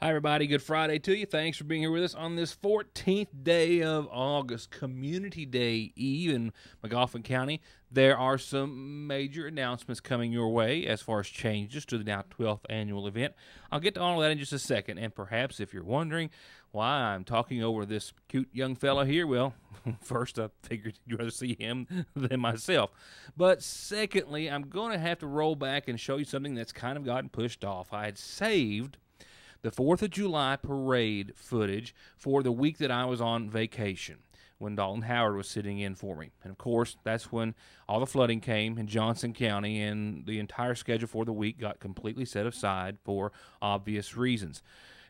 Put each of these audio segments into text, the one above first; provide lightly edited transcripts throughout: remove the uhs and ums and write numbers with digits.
Hi, everybody. Good Friday to you. Thanks for being here with us on this 14th day of August, Community Day Eve in McGoffin County. There are some major announcements coming your way as far as changes to the now 12th annual event. I'll get to all of that in just a second, and perhaps if you're wondering why I'm talking over this cute young fella here, well, first I figured you'd rather see him than myself. But secondly, I'm going to have to roll back and show you something that's kind of gotten pushed off. I had saved the 4th of July parade footage for the week that I was on vacation when Dalton Howard was sitting in for me. And, of course, that's when all the flooding came in Johnson County, and the entire schedule for the week got completely set aside for obvious reasons.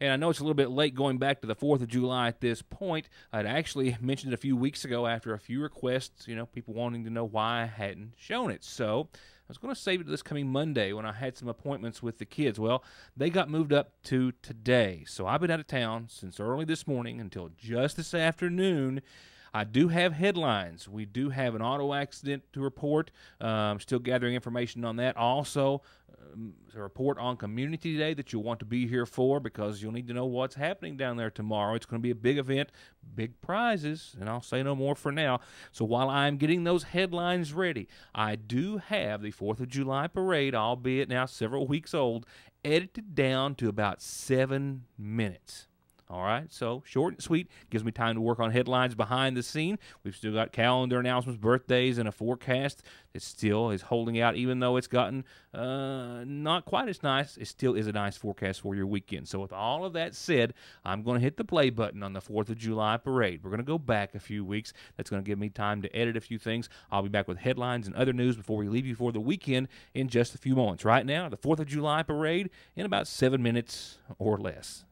And I know it's a little bit late going back to the 4th of July at this point. I'd actually mentioned it a few weeks ago after a few requests, people wanting to know why I hadn't shown it. So I was going to save it to this coming Monday when I had some appointments with the kids. Well, they got moved up to today. So I've been out of town since early this morning until just this afternoon. I do have headlines. We do have an auto accident to report. Still gathering information on that. Also, a report on Community Day that you'll want to be here for because you'll need to know what's happening down there tomorrow. It's going to be a big event, big prizes, and I'll say no more for now. So while I'm getting those headlines ready, I do have the 4th of July parade, albeit now several weeks old, edited down to about 7 minutes. All right, so short and sweet. Gives me time to work on headlines behind the scene. We've still got calendar announcements, birthdays, and a forecast that still is holding out, even though it's gotten not quite as nice. It still is a nice forecast for your weekend. So with all of that said, I'm going to hit the play button on the 4th of July parade. We're going to go back a few weeks. That's going to give me time to edit a few things. I'll be back with headlines and other news before we leave you for the weekend in just a few moments. Right now, the 4th of July parade in about 7 minutes or less.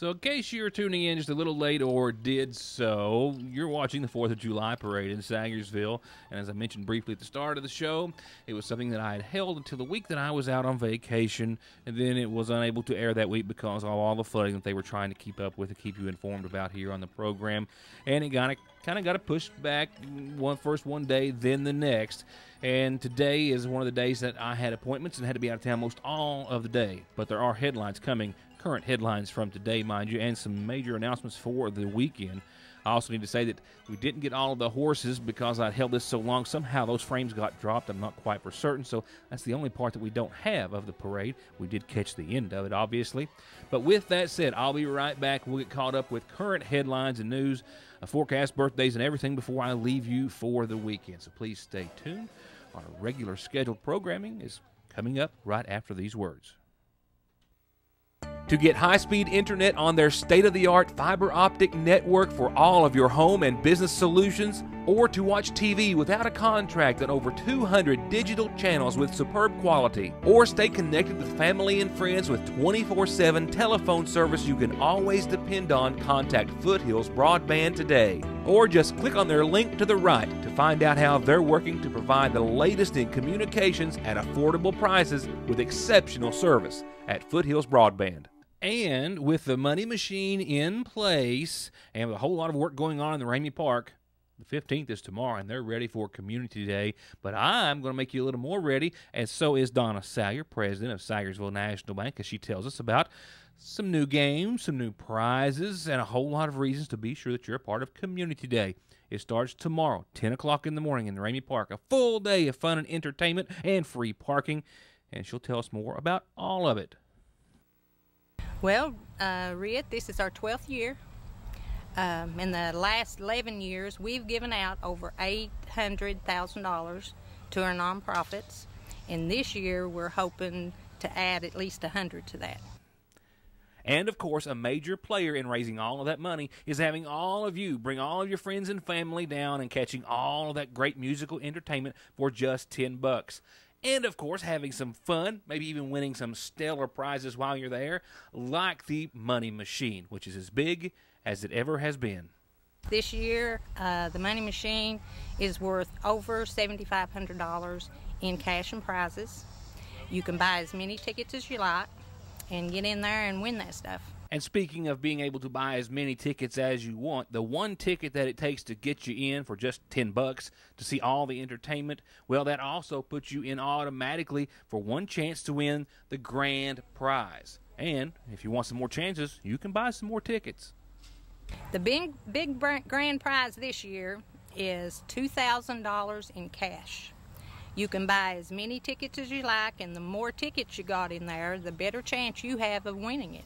So in case you're tuning in just a little late or did so, you're watching the 4th of July parade in Sayersville. And as I mentioned briefly at the start of the show, it was something that I had held until the week that I was out on vacation, and then it was unable to air that week because of all the flooding that they were trying to keep up with and keep you informed about here on the program. And it kind of got pushed back, first one day, then the next. And today is one of the days that I had appointments and had to be out of town most all of the day. But there are headlines coming. Current headlines from today, mind you, and some major announcements for the weekend. I also need to say that we didn't get all of the horses because I held this so long. Somehow those frames got dropped. I'm not quite for certain, so that's the only part that we don't have of the parade. We did catch the end of it, obviously. But with that said, I'll be right back. We'll get caught up with current headlines and news, forecast, birthdays, and everything before I leave you for the weekend. So please stay tuned. Our regular scheduled programming is coming up right after these words. To get high-speed internet on their state-of-the-art fiber optic network for all of your home and business solutions, or to watch TV without a contract on over 200 digital channels with superb quality, or stay connected with family and friends with 24/7 telephone service you can always depend on, contact Foothills Broadband today. Or just click on their link to the right to find out how they're working to provide the latest in communications at affordable prices with exceptional service at Foothills Broadband. And with the money machine in place and with a whole lot of work going on in the Ramey Park, the 15th is tomorrow, and they're ready for Community Day. But I'm going to make you a little more ready, and so is Donna Salyer, president of Sayersville National Bank, as she tells us about some new games, some new prizes, and a whole lot of reasons to be sure that you're a part of Community Day. It starts tomorrow, 10 o'clock in the morning in the Ramey Park. A full day of fun and entertainment and free parking, and she'll tell us more about all of it. Well, Ritt, this is our 12th year. In the last 11 years, we've given out over $800,000 to our nonprofits, and this year we're hoping to add at least 100 to that. And, of course, a major player in raising all of that money is having all of you bring all of your friends and family down and catching all of that great musical entertainment for just $10. And, of course, having some fun, maybe even winning some stellar prizes while you're there, like the Money Machine, which is as big as it ever has been. This year, the Money Machine is worth over $7,500 in cash and prizes. You can buy as many tickets as you like and get in there and win that stuff. And speaking of being able to buy as many tickets as you want, the one ticket that it takes to get you in for just $10 to see all the entertainment, well, that also puts you in automatically for one chance to win the grand prize. And if you want some more chances, you can buy some more tickets. The big grand prize this year is $2,000 in cash. You can buy as many tickets as you like, and the more tickets you got in there, the better chance you have of winning it.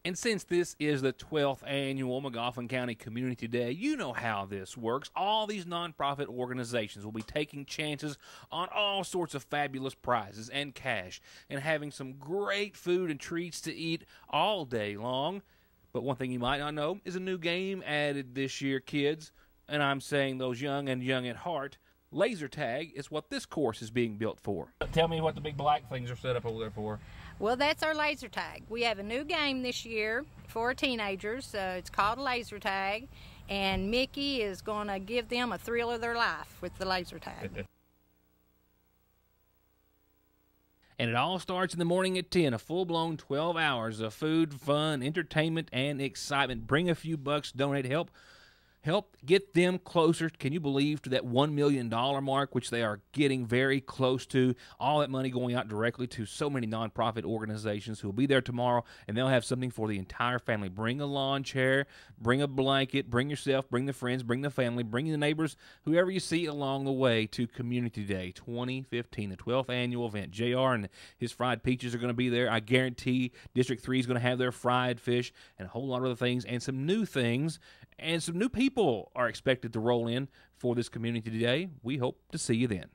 And since this is the 12th annual McGoffin County Community Day, you know how this works. All these nonprofit organizations will be taking chances on all sorts of fabulous prizes and cash and having some great food and treats to eat all day long. But one thing you might not know is a new game added this year, kids. And I'm saying those young and young at heart. Laser tag is what this course is being built for. Tell me what the big black things are set up over there for. Well, that's our laser tag. We have a new game this year for teenagers. It's called laser tag, and Mickey is going to give them a thrill of their life with the laser tag. And it all starts in the morning at 10, a full-blown 12 hours of food, fun, entertainment, and excitement. Bring a few bucks, donate, help get them closer, can you believe, to that $1 million mark, which they are getting very close to. All that money going out directly to so many nonprofit organizations who will be there tomorrow, and they'll have something for the entire family. Bring a lawn chair, bring a blanket, bring yourself, bring the friends, bring the family, bring the neighbors, whoever you see along the way to Community Day 2015, the 12th annual event. JR and his fried peaches are going to be there. I guarantee District 3 is going to have their fried fish and a whole lot of other things and some new things. And some new people are expected to roll in for this Community Day. We hope to see you then.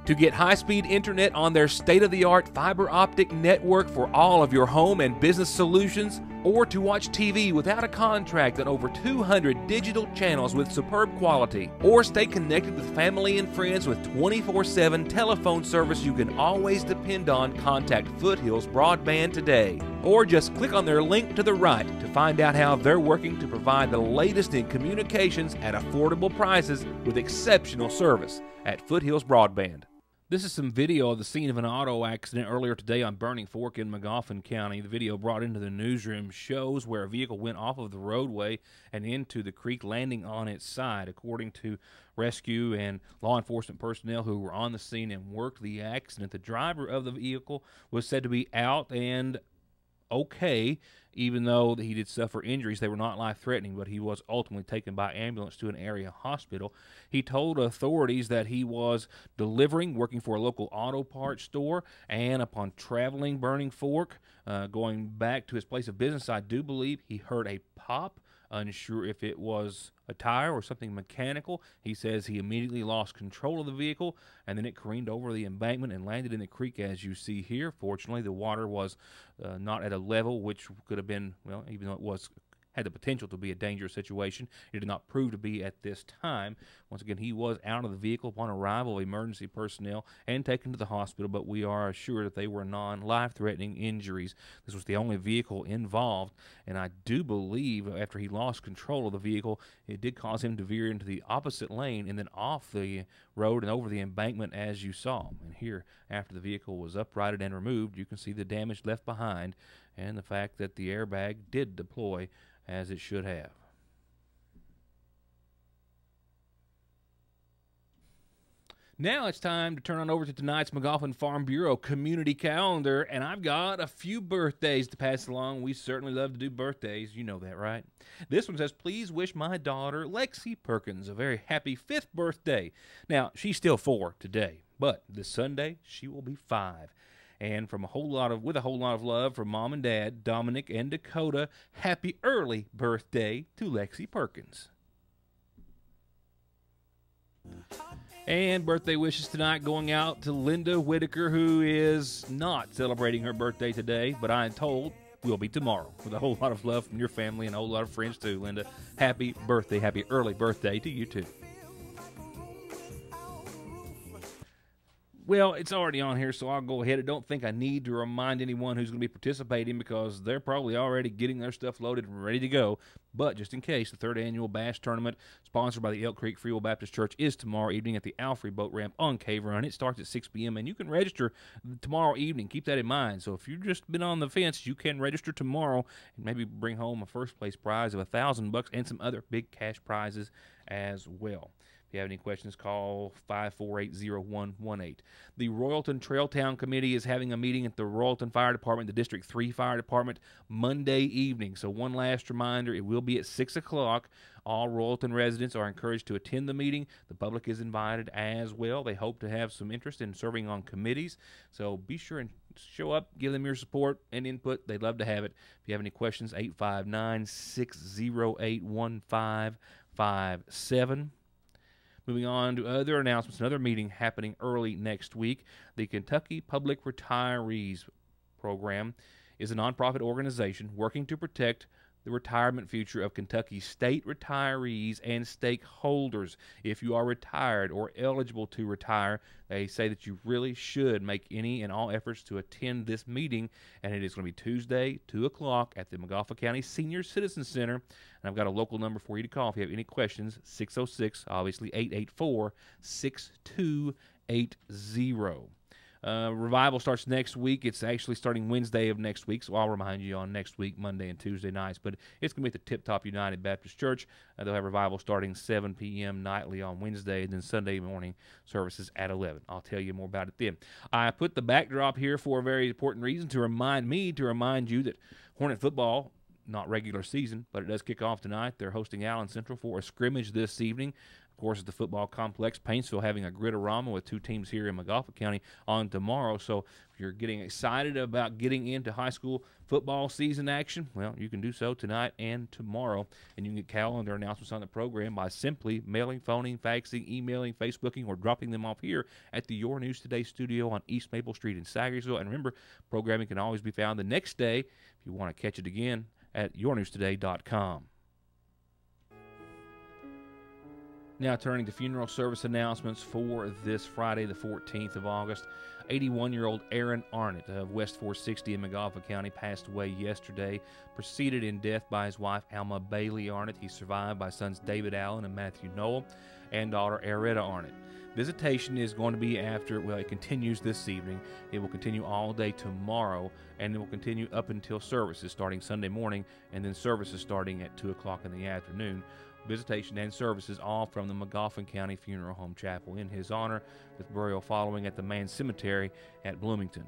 To get high-speed internet on their state-of-the-art fiber optic network for all of your home and business solutions, or to watch TV without a contract on over 200 digital channels with superb quality, or stay connected with family and friends with 24/7 telephone service you can always depend on, contact Foothills Broadband today. Or just click on their link to the right to find out how they're working to provide the latest in communications at affordable prices with exceptional service at Foothills Broadband. This is some video of the scene of an auto accident earlier today on Burning Fork in Magoffin County. The video brought into the newsroom shows where a vehicle went off of the roadway and into the creek, landing on its side. According to rescue and law enforcement personnel who were on the scene and worked the accident, the driver of the vehicle was said to be out and okay, even though he did suffer injuries. They were not life-threatening, but he was ultimately taken by ambulance to an area hospital. He told authorities that he was working for a local auto parts store, and upon traveling Burning Fork, going back to his place of business, I do believe he heard a pop. Unsure if it was a tire or something mechanical. He says he immediately lost control of the vehicle, and then it careened over the embankment and landed in the creek, as you see here. Fortunately, the water was not at a level which could have been, well, even though it had the potential to be a dangerous situation, it did not prove to be at this time. Once again, he was out of the vehicle upon arrival of emergency personnel and taken to the hospital, but we are assured that they were non-life-threatening injuries. This was the only vehicle involved, and I do believe after he lost control of the vehicle, it did cause him to veer into the opposite lane and then off the road and over the embankment, as you saw. And here, after the vehicle was uprighted and removed, you can see the damage left behind and the fact that the airbag did deploy as it should have. Now it's time to turn on over to tonight's Magoffin Farm Bureau community calendar, and I've got a few birthdays to pass along. We certainly love to do birthdays. You know that, right? This one says, please wish my daughter, Lexi Perkins, a very happy 5th birthday. Now, she's still 4 today, but this Sunday, she will be 5. And with a whole lot of love from Mom and Dad, Dominic and Dakota, happy early birthday to Lexi Perkins. And birthday wishes tonight going out to Linda Whitaker, who is not celebrating her birthday today, but I am told will be tomorrow. With a whole lot of love from your family and a whole lot of friends too, Linda. Happy birthday, happy early birthday to you too. Well, it's already on here, so I'll go ahead. I don't think I need to remind anyone who's going to be participating because they're probably already getting their stuff loaded and ready to go. But just in case, the 3rd annual bass tournament, sponsored by the Elk Creek Free Will Baptist Church, is tomorrow evening at the Alfrey Boat Ramp on Cave Run. It starts at 6 p.m., and you can register tomorrow evening. Keep that in mind. So if you've just been on the fence, you can register tomorrow and maybe bring home a first-place prize of $1,000 and some other big cash prizes as well. If you have any questions, call 548-0118. The Royalton Trailtown Committee is having a meeting at the Royalton Fire Department, the District 3 Fire Department, Monday evening. So one last reminder, it will be at 6 o'clock. All Royalton residents are encouraged to attend the meeting. The public is invited as well. They hope to have some interest in serving on committees. So be sure and show up, give them your support and input. They'd love to have it. If you have any questions, 859-608-1557. Moving on to other announcements, another meeting happening early next week. The Kentucky Public Retirees Program is a nonprofit organization working to protect the retirement future of Kentucky state retirees and stakeholders. If you are retired or eligible to retire, they say that you really should make any and all efforts to attend this meeting, and it is going to be Tuesday, 2 o'clock at the Magoffin County Senior Citizen Center. And I've got a local number for you to call if you have any questions, 606, obviously 884-6280. Revival starts next week. It's actually starting Wednesday of next week, so I'll remind you on next week, Monday and Tuesday nights. But it's going to be at the Tip Top United Baptist Church. They'll have revival starting 7 p.m. nightly on Wednesday, and then Sunday morning services at 11. I'll tell you more about it then. I put the backdrop here for a very important reason, to remind you that Hornet football, not regular season, but it does kick off tonight. They're hosting Allen Central for a scrimmage this evening. Of course, at the football complex, Paintsville having a grid-a-rama with 2 teams here in Magoffin County on tomorrow. So if you're getting excited about getting into high school football season action, well, you can do so tonight and tomorrow. And you can get calendar announcements on the program by simply mailing, phoning, faxing, emailing, Facebooking, or dropping them off here at the Your News Today studio on East Maple Street in Sagersville. And remember, programming can always be found the next day if you want to catch it again at yournewstoday.com. Now turning to funeral service announcements for this Friday, the 14th of August. 81-year-old Aaron Arnott of West 460 in McGoffin County passed away yesterday, preceded in death by his wife Alma Bailey Arnott. He's survived by sons David Allen and Matthew Noel and daughter Aretta Arnott. Visitation is going to be it continues this evening. It will continue all day tomorrow, and it will continue up until services starting Sunday morning, and then services starting at 2 o'clock in the afternoon. Visitation and services all from the McGoffin County Funeral Home Chapel in his honor, with burial following at the main cemetery at Bloomington.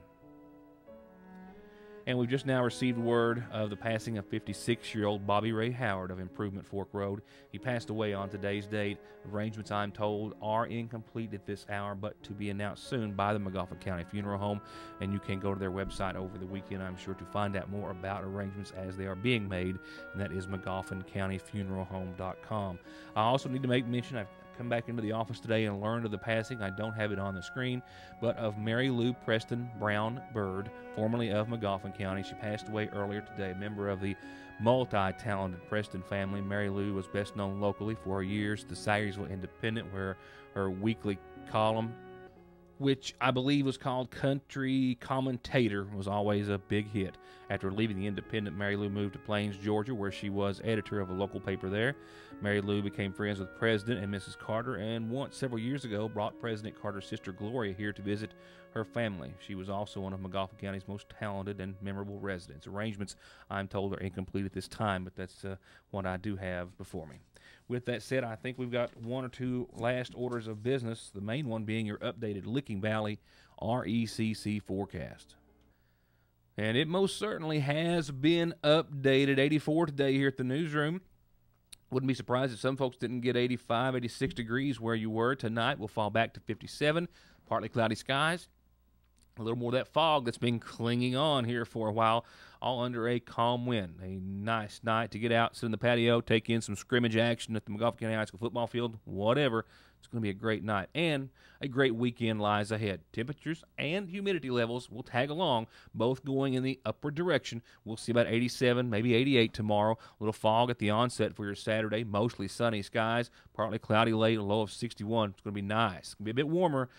And we've just now received word of the passing of 56-year-old Bobby Ray Howard of Improvement Fork Road. He passed away on today's date. Arrangements, I'm told, are incomplete at this hour, but to be announced soon by the McGoffin County Funeral Home. And you can go to their website over the weekend, I'm sure, to find out more about arrangements as they are being made, and that is McGoffinCountyFuneralHome.com. I also need to make mention, I've come back into the office today and learned of the passing. I don't have it on the screen, but of Mary Lou Preston Brown Bird, formerly of McGoffin County. She passed away earlier today, a member of the multi-talented Preston family. Mary Lou was best known locally for her years at the Sayersville Independent, where her weekly column, which I believe was called Country Commentator, was always a big hit. After leaving the Independent, Mary Lou moved to Plains, Georgia, where she was editor of a local paper there. Mary Lou became friends with President and Mrs. Carter, and once, several years ago, brought President Carter's sister Gloria here to visit her family. She was also one of McGoffin County's most talented and memorable residents. Arrangements, I'm told, are incomplete at this time, but that's what I do have before me. With that said, I think we've got one or two last orders of business, the main one being your updated Licking Valley RECC forecast. And it most certainly has been updated. 84 today here at the newsroom. Wouldn't be surprised if some folks didn't get 85, 86 degrees where you were. Tonight we'll fall back to 57, partly cloudy skies. A little more of that fog that's been clinging on here for a while, all under a calm wind. A nice night to get out, sit in the patio, take in some scrimmage action at the McGoffin County High School football field, whatever. It's going to be a great night, and a great weekend lies ahead. Temperatures and humidity levels will tag along, both going in the upward direction. We'll see about 87, maybe 88 tomorrow. A little fog at the onset for your Saturday, mostly sunny skies, partly cloudy late, a low of 61. It's going to be nice. It's going to be a bit warmer,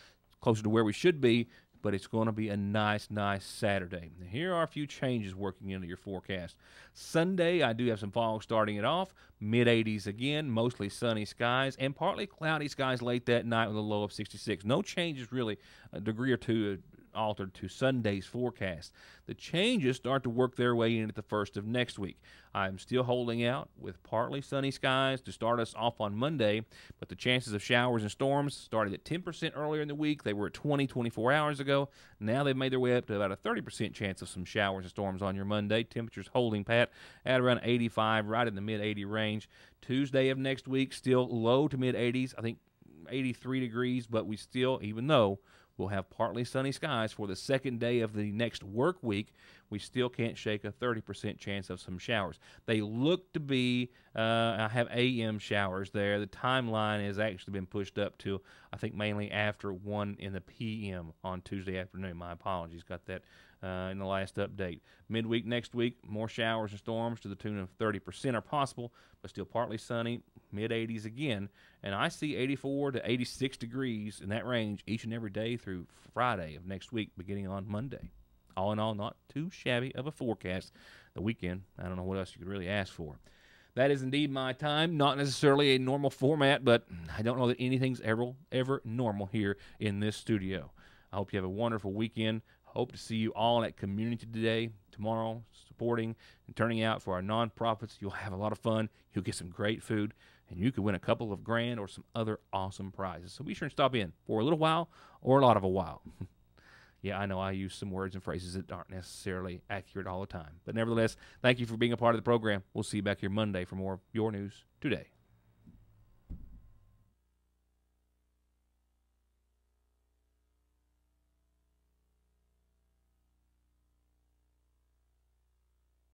closer to where we should be, but it's going to be a nice Saturday. Now, here are a few changes working into your forecast. Sunday, I do have some fog starting it off. Mid-80s again, mostly sunny skies, and partly cloudy skies late that night with a low of 66. No changes really, a degree or two altered to Sunday's forecast. The changes start to work their way into the first of next week. I'm still holding out with partly sunny skies to start us off on Monday, but the chances of showers and storms started at 10% earlier in the week. They were at 24 hours ago. Now they've made their way up to about a 30% chance of some showers and storms on your Monday. Temperatures holding pat at around 85, right in the mid-80 range. Tuesday of next week, still low to mid-80s. I think 83 degrees, but we still, even though we'll have partly sunny skies for the second day of the next work week, we still can't shake a 30% chance of some showers. They look to be, I have AM showers there. The timeline has actually been pushed up to, I think, mainly after 1 in the PM on Tuesday afternoon. My apologies. Got that in the last update. Midweek next week, more showers and storms to the tune of 30% are possible, but still partly sunny, mid-80s again. And I see 84 to 86 degrees in that range each and every day through Friday of next week, beginning on Monday. All in all, not too shabby of a forecast. The weekend, I don't know what else you could really ask for. That is indeed my time. Not necessarily a normal format, but I don't know that anything's ever normal here in this studio. I hope you have a wonderful weekend. Hope to see you all at Community Day tomorrow, supporting and turning out for our nonprofits. You'll have a lot of fun. You'll get some great food, and you could win a couple of grand or some other awesome prizes. So be sure and stop in for a little while or a lot of a while. Yeah, I know I use some words and phrases that aren't necessarily accurate all the time. But nevertheless, thank you for being a part of the program. We'll see you back here Monday for more of Your News Today.